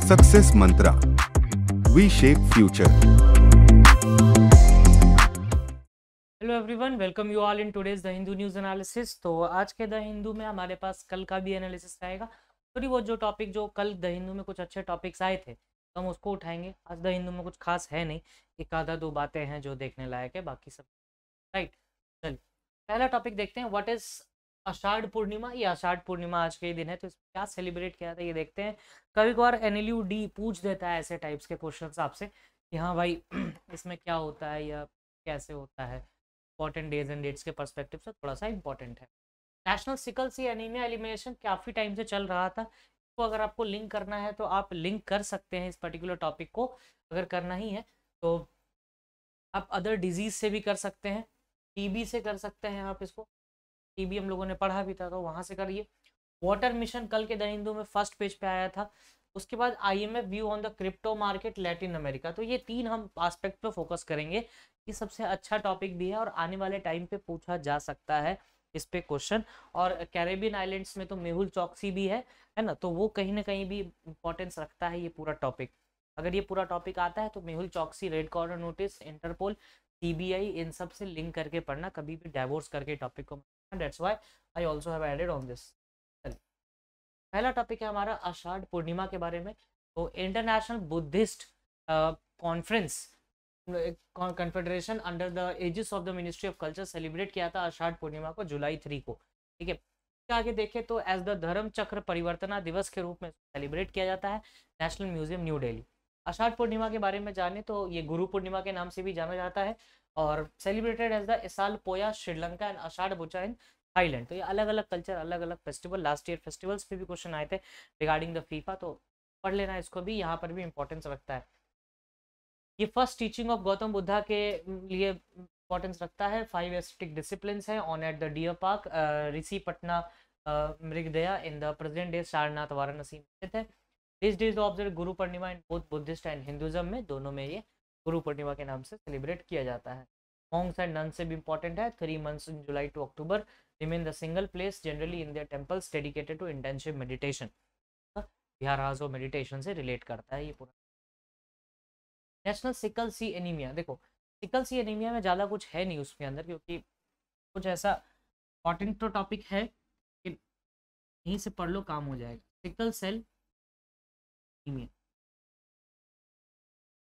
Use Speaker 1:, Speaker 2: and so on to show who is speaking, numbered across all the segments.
Speaker 1: Success Mantra, V shape future.
Speaker 2: Hello everyone, welcome you all in today's the Hindu news analysis. तो आज के the Hindu में हमारे पास कल का भी एनालिसिस आएगा। थोड़ी बहुत जो टॉपिक जो कल द हिंदू में कुछ अच्छे टॉपिक्स आए थे तो हम उसको उठाएंगे। आज द हिंदू में कुछ खास है नहीं, एक आधा दो बातें हैं जो देखने लायक है, बाकी सब राइट। चलिए पहला टॉपिक देखते हैं, व्हाट इज आषाढ़ पूर्णिमा। ये आषाढ़ पूर्णिमा आज के ही दिन है, तो इसमें क्या सेलिब्रेट किया था ये देखते हैं। कभी कभार एनएलयू डी पूछ देता है ऐसे टाइप्स के क्वेश्चन आपसे कि हाँ भाई इसमें क्या होता है या कैसे होता है। इंपॉर्टेंट डेज एंड डेट्स के पर्सपेक्टिव से थोड़ा सा इंपॉर्टेंट है। नेशनल सिकल सी एनीमिया एलिमिनेशन काफ़ी टाइम से चल रहा था, तो अगर आपको लिंक करना है तो आप लिंक कर सकते हैं इस पर्टिकुलर टॉपिक को। अगर करना ही है तो आप अदर डिजीज से भी कर सकते हैं, टीबी से कर सकते हैं आप इसको। टीबी हम लोगों ने पढ़ा भी था तो वहाँ से करिए। वाटर मिशन कल के द हिंदू में फर्स्ट पेज पे आया था। उसके बाद IMF view on the crypto market Latin America. तो ये तीन हम एस्पेक्ट पे फोकस करेंगे। ये सबसे अच्छा टॉपिक भी है और आने वाले टाइम पे पूछा जा सकता है इस पे क्वेश्चन। और कैरेबियन आइलैंड्स में तो मेहुल चौकसी भी है ना, तो वो कहीं ना कहीं भी इंपॉर्टेंस रखता है ये पूरा टॉपिक। अगर ये पूरा टॉपिक आता है तो Mehul Choksi, red corner notice, Interpol, CBI, इन सब से लिंक करके पढ़ना, कभी भी डाइवोर्स करके टॉपिक को। That's why I also have added on this. पहला टॉपिक है हमारा आषाढ़ पूर्णिमा के बारे में। तो international Buddhist conference confederation under the aegis of the ministry of culture celebrate किया था आषाढ़ पूर्णिमा को जुलाई 3 को। ठीक है, आगे देखें तो एज द धर्म चक्र परिवर्तना दिवस के रूप में सेलिब्रेट किया जाता है नेशनल म्यूजियम न्यू दिल्ली। आषाढ़ पूर्णिमा के बारे में जाने तो ये गुरु पूर्णिमा के नाम से भी जाना जाता है और सेलिब्रेटेड एज द इसाल पोया Sri Lanka and Ashadh Bucha in Thailand. तो ये अलग अलग कल्चर, अलग अलग फेस्टिवल। लास्ट ईयर फेस्टिवल्स पे भी क्वेश्चन आए थे रिगार्डिंग द फीफा, तो पढ़ लेना इसको भी, यहाँ पर भी इंपॉर्टेंस रखता है। ये first teaching of Gautam Buddha के लिए इंपॉर्टेंस रखता है। 5 एस्थेटिक डिसिप्लिन है on at the deer park Rishipatana Mrigadaya in the present day Sarnath Varanasi में स्थित है। This day is observe Guru Purnima in both Buddhist and Hinduism में, दोनों में ये गुरु पूर्णिमा के नाम से सेलिब्रेट किया जाता है। मॉन्क्स एंड नन से भी इंपॉर्टेंट है। 3 months in July to October remain the single place generally in their temples dedicated to intensive meditation। विहारास और मेडिटेशन से रिलेट करता है ये पूरा। नेशनल सिकल सी एनीमिया, देखो सिकल सी एनीमिया में ज़्यादा कुछ है नहीं उसके अंदर, क्योंकि कुछ ऐसा इंपॉर्टेंट तो टॉपिक है कि यहीं से पढ़ लो काम हो जाएगा। सिकल सेल एनीमिया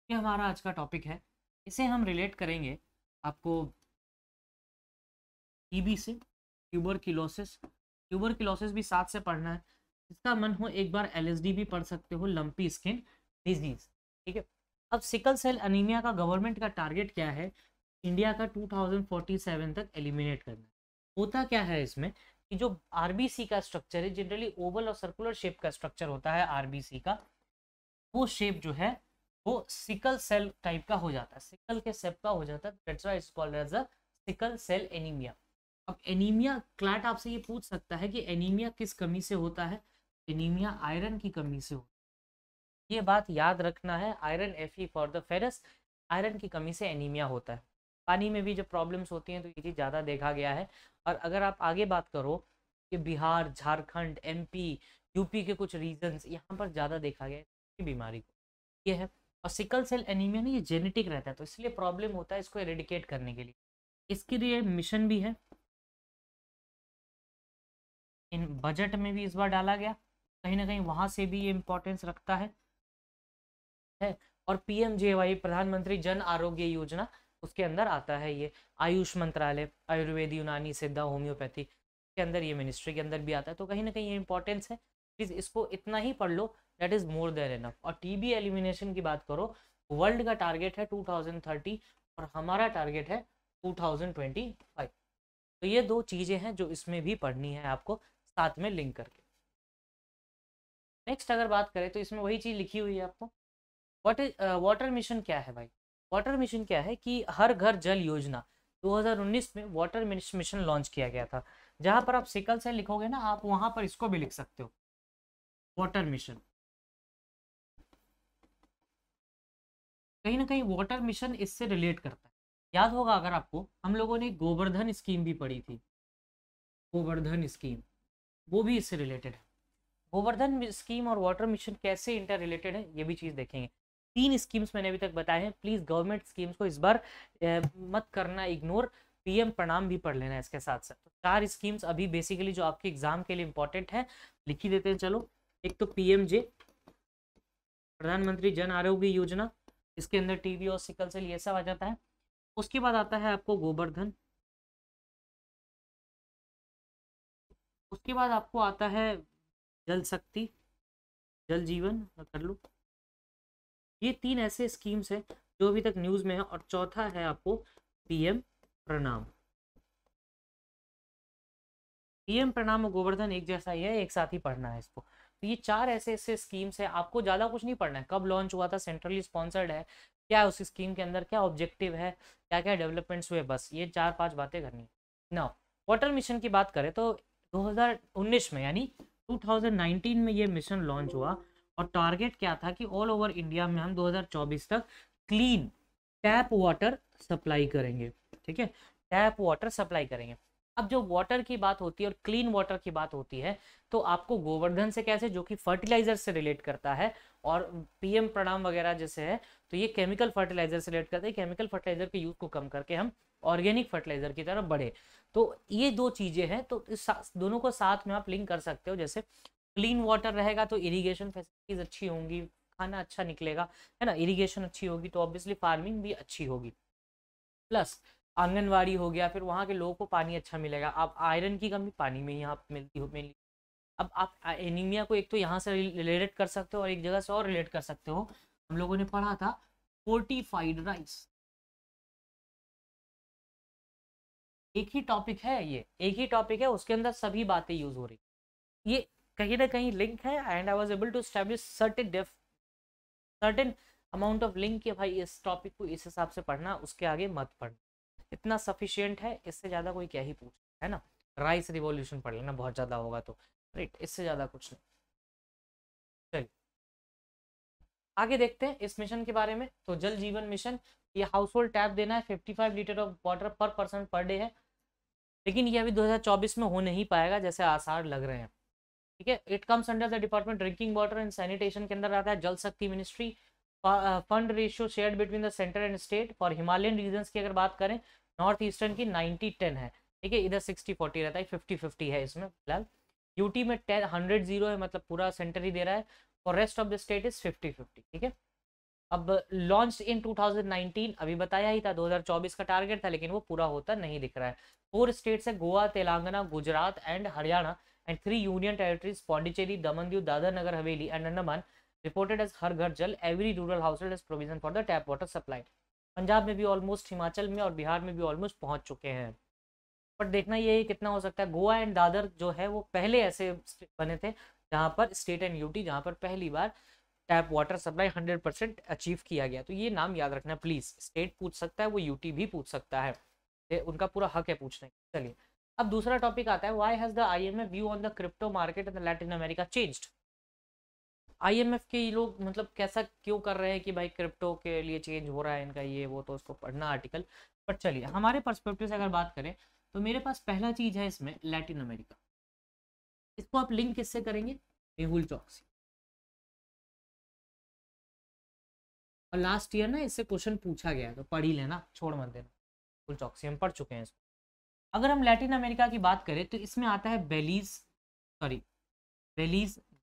Speaker 2: ये हमारा आज का टॉपिक है। इसे हम रिलेट करेंगे आपको टीबी से, ट्यूबरक्लोसिस भी साथ से पढ़ना है। जिसका मन हो एक बार एलएसडी भी पढ़ सकते हो, लंपी स्किन डिजीज। ठीक है, अब सिकल सेल अनीमिया का गवर्नमेंट का टारगेट क्या है, इंडिया का 2047 तक एलिमिनेट करना। होता क्या है इसमें कि जो आरबीसी का स्ट्रक्चर है, जनरली ओवल और सर्कुलर शेप का स्ट्रक्चर होता है आरबीसी का, वो शेप जो है वो सिकल सेल टाइप का हो जाता है, सिकल के शेप का हो जाता है। That's why it's called as a sickle cell anaemia. अब एनीमिया क्लैट आपसे ये पूछ सकता है कि एनीमिया किस कमी से होता है। एनीमिया आयरन की कमी से होता है, ये बात याद रखना है। Iron Fe for the ferrous, iron की कमी से एनीमिया होता है। पानी में भी जब प्रॉब्लम्स होती हैं तो ये चीज़ ज़्यादा देखा गया है। और अगर आप आगे बात करो कि बिहार, झारखंड, एमपी, यूपी के कुछ रीजन्स, यहाँ पर ज़्यादा देखा गया है बीमारी को, ये है। और सिकल सेल एनीमिया ना ये जेनेटिक रहता है, तो इसलिए प्रॉब्लम होता है इसको एरेडिकेट करने के लिए। इसके लिए मिशन भी है, इन बजट में भी इस बार डाला गया, कहीं ना कहीं वहां से भी ये इंपॉर्टेंस रखता है। और पीएमजेवाई, प्रधानमंत्री जन आरोग्य योजना, उसके अंदर आता है ये। आयुष मंत्रालय, आयुर्वेद, यूनानी, सिद्धा, होम्योपैथी के अंदर ये मिनिस्ट्री के अंदर भी आता है, तो कहीं ना कहीं ये इंपॉर्टेंस है। प्लीज इसको इतना ही पढ़ लो, that is more than enough. और टीबी एलिमिनेशन की बात करो, वर्ल्ड का टारगेट है 2030 और हमारा टारगेट है 2025। तो ये दो चीजें हैं जो इसमें भी पढ़नी है आपको साथ में लिंक करके। नेक्स्ट अगर बात करें तो इसमें वही चीज लिखी हुई है आपको। वाटर मिशन क्या है भाई? वाटर मिशन क्या है कि हर घर जल योजना 2019 में वाटर मिशन लॉन्च किया गया था। जहां पर आप सिकल से लिखोगे ना, आप वहां पर इसको भी लिख सकते हो, वाटर मिशन। कहीं ना कहीं वाटर मिशन इससे रिलेट करता है। याद होगा अगर आपको, हम लोगों ने गोवर्धन स्कीम भी पढ़ी थी, गोवर्धन स्कीम, वो भी इससे रिलेटेड है। गोवर्धन स्कीम और वाटर मिशन कैसे इंटर रिलेटेड है ये भी चीज़ देखेंगे। 3 स्कीम्स मैंने अभी तक बताए हैं, प्लीज़ गवर्नमेंट स्कीम्स को इस बार मत करना इग्नोर, पीएम प्रणाम भी पढ़ लेना इसके साथ साथ। तो 4 स्कीम्स अभी बेसिकली जो आपके एग्जाम के लिए इंपॉर्टेंट है लिख ही देते हैं। चलो, एक तो पीएमजे, प्रधानमंत्री जन आरोग्य योजना, इसके अंदर टीबी और सिकल सेल ये सब आ जाता है। उसके बाद आता है आपको गोवर्धन, उसके बाद आपको आता है जल शक्ति, जल जीवन कर लो। ये 3 ऐसे स्कीम्स हैं जो अभी तक न्यूज़ में है। और चौथा है आपको पीएम प्रणाम। पीएम प्रणाम और गोवर्धन एक जैसा ही है, एक साथ ही पढ़ना है इसको। तो ये 4 ऐसे ऐसे स्कीम्स है, आपको ज़्यादा कुछ नहीं पढ़ना है। कब लॉन्च हुआ था, सेंट्रली स्पॉन्सर्ड है, क्या है उस स्कीम के अंदर, क्या ऑब्जेक्टिव है, क्या क्या डेवलपमेंट्स हुए, बस ये 4-5 बातें करनी है ना। वाटर मिशन की बात करें तो 2019 में यानी 2019 में ये मिशन लॉन्च हुआ। और टारगेट क्या था कि ऑल ओवर इंडिया में हम 2024 तक क्लीन टैप वाटर सप्लाई करेंगे। ठीक है, टैप वाटर सप्लाई करेंगे। अब जो वाटर की बात होती है और क्लीन वाटर की बात होती है, तो आपको गोवर्धन से कैसे, जो कि फर्टिलाइजर से रिलेट करता है, और पीएम प्रणाम वगैरह जैसे है तो ये केमिकल फर्टिलाइजर से रिलेट करता है। केमिकल फर्टिलाइजर के यूज को कम करके हम ऑर्गेनिक फर्टिलाइजर की तरफ बढ़े। तो ये 2 चीजें हैं, तो इस दोनों को साथ में आप लिंक कर सकते हो। जैसे क्लीन वाटर रहेगा तो इरिगेशन फैसिलिटीज अच्छी होंगी, खाना अच्छा निकलेगा, है ना। इरिगेशन अच्छी होगी तो ऑब्वियसली फार्मिंग भी अच्छी होगी। प्लस आंगनवाड़ी हो गया, फिर वहाँ के लोगों को पानी अच्छा मिलेगा। आप आयरन की कमी पानी में यहाँ मिलती हो मेनली। अब आप एनीमिया को एक तो यहाँ से रिलेट कर सकते हो और एक जगह से और रिलेट कर सकते हो। हम लोगों ने पढ़ा था फोर्टिफाइड राइस, एक ही टॉपिक है, ये एक ही टॉपिक है, उसके अंदर सभी बातें यूज हो रही, ये कहीं ना कहीं लिंक है। And I was able to establish certain amount of link कि भाई इस टॉपिक को इस हिसाब से पढ़ना, उसके आगे मत पढ़ना। इतना सफिशियंट है, इससे ज़्यादा कोई क्या ही पूछ, है ना। राइस रिवॉल्यूशन पढ़ लेना बहुत ज़्यादा होगा तो, राइट, इससे ज़्यादा कुछ नहीं। चलिए आगे देखते हैं इस मिशन के बारे में। तो जल जीवन मिशन, ये हाउस होल्ड टैप देना है, 55 लीटर ऑफ वाटर पर पर्सन पर डे है। लेकिन ये अभी 2024 में हो नहीं पाएगा जैसे आसार लग रहे हैं। ठीक है, it comes under the department drinking water and sanitation के अंदर आता है। Jal Shakti ministry, fund ratio shared between the centre and state. For Himalayan regions की अगर बात करें, नॉर्थ ईस्टर्न की 90-10 है। ठीक है, इधर 60-40 रहता है, 50-50 है इसमें फिलहाल। यूटी में 100-0 है, मतलब पूरा सेंटर ही दे रहा है। और rest of the state is 50-50। ठीक है, अब लॉन्च इन 2019, अभी बताया ही था 2024 का टारगेट था, लेकिन वो पूरा होता नहीं दिख रहा है। 4 स्टेट्स है, Goa, Telangana, Gujarat and Haryana, and 3 union territories, Pondicherry, Daman Diu, Dadar Nagar Haveli and Andaman, reported as हर घर जल, every rural household has provision for the tap water supply. Punjab में भी ऑलमोस्ट, हिमाचल में और बिहार में भी ऑलमोस्ट पहुंच चुके हैं। बट देखना ये है कितना हो सकता है। गोवा एंड दादर जो है वो पहले ऐसे बने थे जहाँ पर स्टेट एंड यूटी, जहाँ पर पहली बार टैप वाटर सप्लाई 100% अचीव किया गया। तो ये नाम याद रखना प्लीज। स्टेट पूछ सकता है, वो यूटी भी पूछ सकता है, उनका पूरा हक है पूछने का। चलिए अब दूसरा टॉपिक आता है, why has the IMF view on the crypto market in Latin America changed. IMF के लोग मतलब कैसा क्यों कर रहे हैं कि भाई क्रिप्टो के लिए चेंज हो रहा है इनका, ये वो, तो उसको पढ़ना आर्टिकल। बट चलिए हमारे पर्सपेक्टिव से अगर बात करें तो मेरे पास पहला चीज है इसमें लैटिन अमेरिका। इसको आप लिंक किससे करेंगे, मेहुल चौकसी। और लास्ट ईयर ना इससे क्वेश्चन पूछा गया, तो पढ़ ही लेना, छोड़ मत देना। मेहुल चौकसी हम पढ़ चुके हैं इसको। अगर हम लैटिन अमेरिका की बात करें तो इसमें आता है Belize,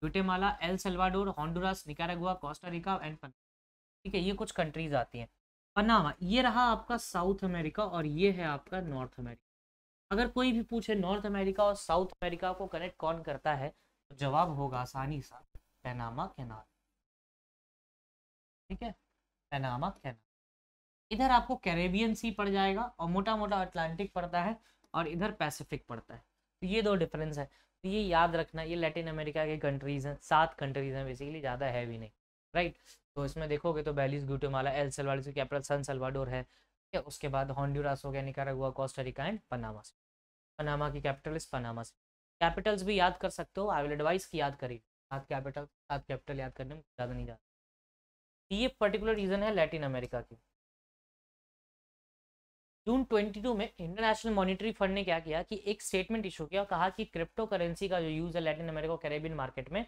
Speaker 2: Guatemala, El Salvador, Honduras, Nicaragua, Costa Rica and Panama. ठीक है, ये कुछ कंट्रीज आती हैं। पनामा ये रहा आपका साउथ अमेरिका और ये है आपका नॉर्थ अमेरिका। अगर कोई भी पूछे नॉर्थ अमेरिका और साउथ अमेरिका को कनेक्ट कौन करता है, तो जवाब होगा आसानी सा पनामा कैनाल। ठीक है, पनामा कैनाल। इधर आपको कैरेबियन सी पड़ जाएगा और मोटा मोटा अटलांटिक पड़ता है, और इधर पैसिफिक पड़ता है। तो ये 2 डिफरेंस है, तो ये याद रखना। ये लैटिन अमेरिका के कंट्रीज हैं, 7 कंट्रीज हैं बेसिकली, ज़्यादा है भी नहीं, राइट। तो इसमें देखोगे तो बेलीज, ग्वाटेमाला, एल सल्वाडोर की कैपिटल सन सल्वाडोर है। ठीक है, उसके बाद होंडुरास हो गया, Nicaragua, Costa Rica and Panama. Panama की कैपिटल इज पनामा से। कैपिटल्स भी याद कर सकते हो, आई विल एडवाइस की याद करिए। 7 कैपिटल याद करने में ज़्यादा नहीं जाता। ये पर्टिकुलर रीजन है लैटिन अमेरिका की। जून 22 में इंटरनेशनल मॉनिटरी फंड ने क्या किया कि एक स्टेटमेंट इशू किया, कहा कि क्रिप्टो करेंसी का जो यूज है लैटिन अमेरिका और कैरेबियन मार्केट में,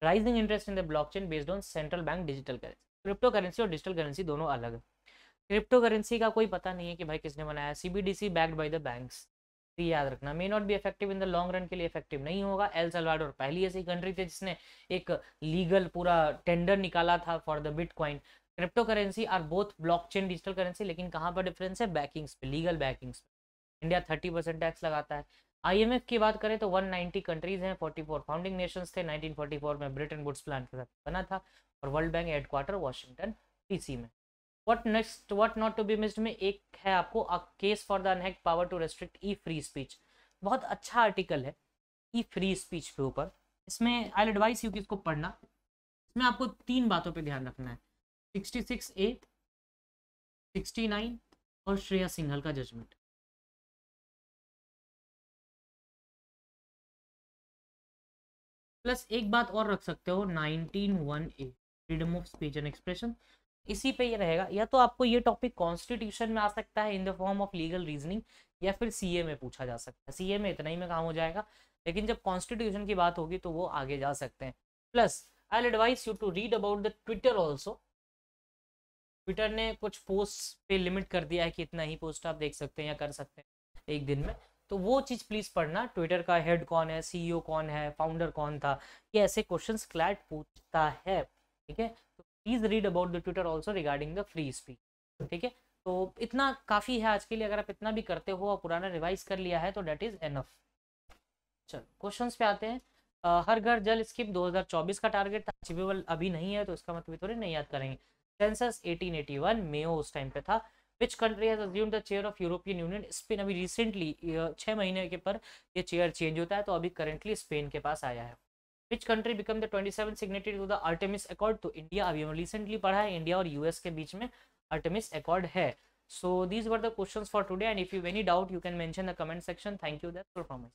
Speaker 2: rising interest in the blockchain based on central bank digital currency. Crypto currency और डिजिटल करेंसी दोनों अलग है। क्रिप्टो करेंसी का कोई पता नहीं है कि भाई किसने बनाया, CBDC backed by the banks, तो याद रखना। May not be effective in the long run, के लिए इफेक्टिव नहीं होगा। एल सल्वाडोर पहली ऐसी कंट्री थी जिसने एक लीगल पूरा टेंडर निकाला था for the bitcoin. Crypto currency are both blockchain digital currency, लेकिन कहाँ पर डिफरेंस है, बैकिंग्स पे, लीगल बैकिंग्स पे। इंडिया 30% टैक्स लगाता है। आईएमएफ की बात करें तो 190 कंट्रीज हैं, 44 फाउंडिंग नेशंस थे। 1944 में ब्रिटेन वुड्स प्लान के साथ बना था, और world bank headquarter Washington DC में। What next, what not to be missed में एक है आपको, a case for the unchecked power to restrict e free speech. बहुत अच्छा आर्टिकल है ई फ्री स्पीच के ऊपर। इसमें आई एडवाइस यू कि इसको पढ़ना। इसमें आपको 3 बातों पे ध्यान रखना है, 66A, 69 और श्रेया सिंघल का जजमेंट। प्लस एक बात और रख सकते हो, 19(1)A, freedom of speech and expression. इसी पे ये रहेगा। या तो आपको ये टॉपिक कॉन्स्टिट्यूशन में आ सकता है in the form of legal reasoning, या फिर सीए में पूछा जा सकता है। सीए में इतना ही में काम हो जाएगा, लेकिन जब कॉन्स्टिट्यूशन की बात होगी तो वो आगे जा सकते हैं। Plus I advise you to read about the Twitter also. Twitter ने कुछ पोस्ट पे लिमिट कर दिया है कि इतना ही पोस्ट आप देख सकते हैं या कर सकते हैं एक दिन में, तो वो चीज़ प्लीज़ पढ़ना। ट्विटर का हेड कौन है, सीईओ कौन है, फाउंडर कौन था, ये ऐसे क्वेश्चंस क्लैट पूछता है, ठीक है। तो please read about the Twitter also regarding the free speech, ठीक है। तो इतना काफ़ी है आज के लिए। अगर आप इतना भी करते हो और पुराना रिवाइज कर लिया है तो डेट इज़ एनफ। चलो क्वेश्चंस पे आते हैं। हर घर जल स्कीम 2024 का टारगेट था, अचीवेबल अभी नहीं है, तो इसका मतलब थोड़ी नहीं याद करेंगे। सेंसस 1881 मेयो उस टाइम पे था। Which country has assumed the chair of European union, Spain. अभी रिसेंटली 6 महीने के पर ये चेयर चेंज होता है, तो अभी करेंटली स्पेन के पास आया है। Which country become the 27 signatory to the Artemis accord, तो इंडिया। अभी हम रिसेंटली पढ़ा है, इंडिया और यूएस के बीच में आर्टेमिस अकॉर्ड है। So these were the questions for today, and if you have any doubt you can mention in the comment section. Thank you, that's all from me.